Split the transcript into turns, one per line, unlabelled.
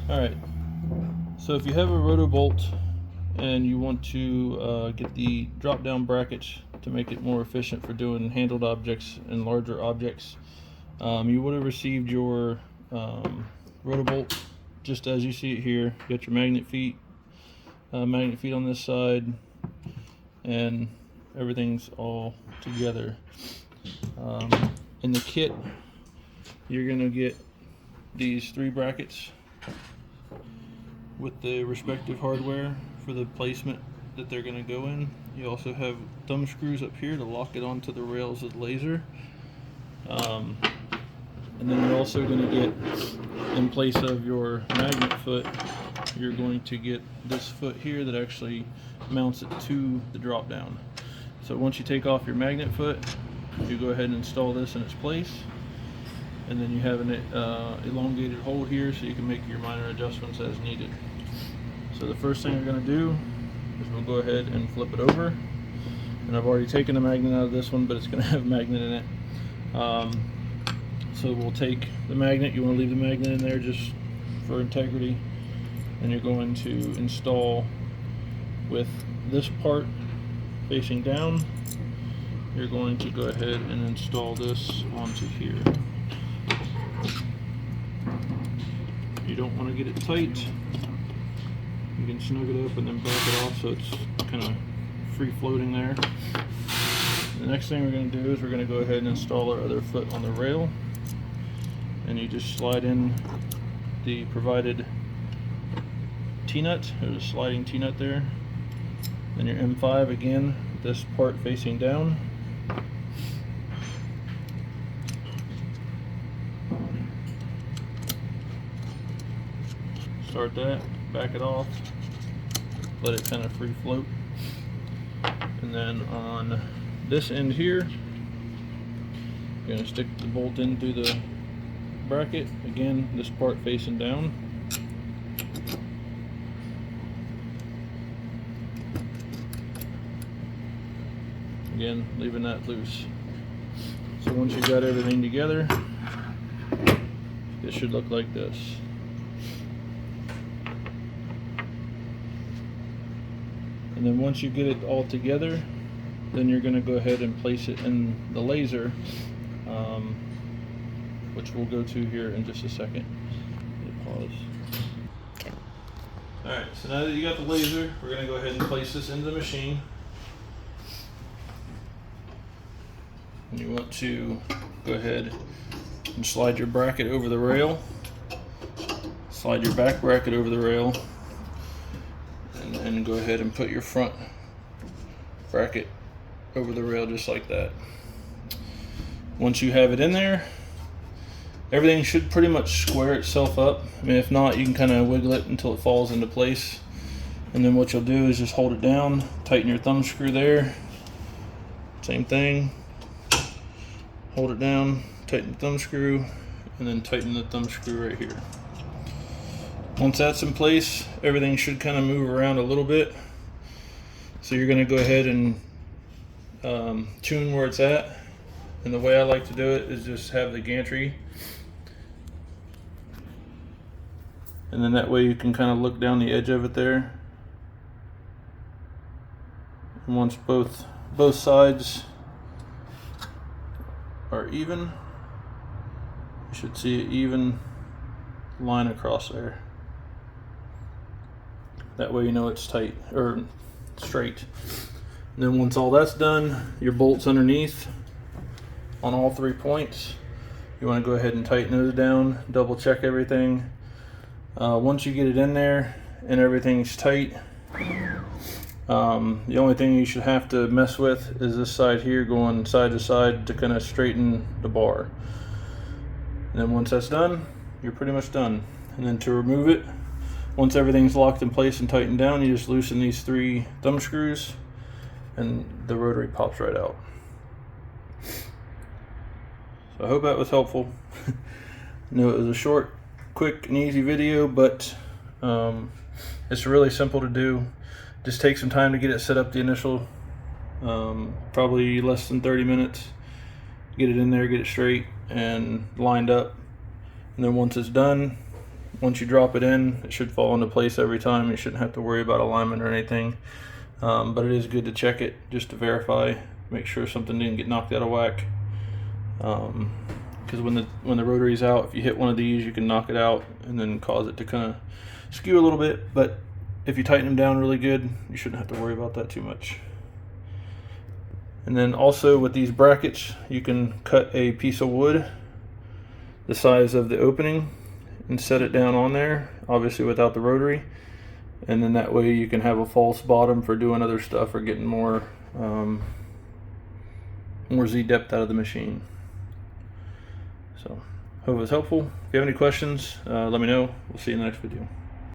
Alright, so if you have a Rotobolt and you want to get the drop down brackets to make it more efficient for doing handled objects and larger objects, you would have received your Rotobolt just as you see it here. You got your magnet feet on this side, and everything's all together. In the kit, you're going to get these 3 brackets with the respective hardware for the placement that they're going to go in. You also have thumb screws up here to lock it onto the rails of the laser. And then you're also going to get, in place of your magnet foot, you're going to get this foot here that actually mounts it to the drop down. So once you take off your magnet foot, you go ahead and install this in its place, and then you have an elongated hole here so you can make your minor adjustments as needed. So the first thing we're going to do is we'll go ahead and flip it over, and I've already taken the magnet out of this one, but it's going to have a magnet in it. So we'll take the magnet. You want to leave the magnet in there just for integrity, and you're going to install with this part facing down. You're going to go ahead and install this onto here. You don't want to get it tight. You can snug it up and then back it off so it's kind of free floating there. The next thing we're going to do is we're going to go ahead and install our other foot on the rail, and you just slide in the provided T-nut. There's a sliding T-nut there. Then your M5 again, this part facing down. Start that, back it off, let it kind of free float. And then on this end here, you're going to stick the bolt in through the bracket. Again, this part facing down. Again, leaving that loose. So once you've got everything together, it should look like this. And then once you get it all together, then you're going to go ahead and place it in the laser, which we'll go to here in just a second. Pause. Alright, so now that you got the laser, we're going to go ahead and place this into the machine. And you want to go ahead and slide your bracket over the rail, slide your back bracket over the rail, and go ahead and put your front bracket over the rail just like that. Once you have it in there, everything should pretty much square itself up. I mean, if not, you can kind of wiggle it until it falls into place. And then what you'll do is just hold it down, tighten your thumb screw there. Same thing. Hold it down, tighten the thumb screw, and then tighten the thumb screw right here. Once that's in place, everything should kind of move around a little bit. So you're going to go ahead and tune where it's at. And the way I like to do it is just have the gantry. And then that way you can kind of look down the edge of it there. And once both sides are even, you should see an even line across there. That way you know it's tight or straight. And then once all that's done, your bolt's underneath on all 3 points. You want to go ahead and tighten those down, double check everything. Once you get it in there and everything's tight, the only thing you should have to mess with is this side here, going side to side to kind of straighten the bar. And then once that's done, you're pretty much done. And then to remove it, once everything's locked in place and tightened down, you just loosen these 3 thumb screws and the rotary pops right out. So I hope that was helpful. I know it was a short, quick, and easy video, but it's really simple to do. Just take some time to get it set up, the initial, probably less than 30 minutes. Get it in there, get it straight and lined up. And then once it's done, once you drop it in, it should fall into place every time. You shouldn't have to worry about alignment or anything. But it is good to check it just to verify, make sure something didn't get knocked out of whack. Because when the rotary's out, if you hit one of these, you can knock it out and then cause it to kind of skew a little bit. But if you tighten them down really good, you shouldn't have to worry about that too much. And then also with these brackets, you can cut a piece of wood the size of the opening and set it down on there, obviously without the rotary, and then that way you can have a false bottom for doing other stuff or getting more Z depth out of the machine. So hope it was helpful. If you have any questions, let me know. We'll see you in the next video.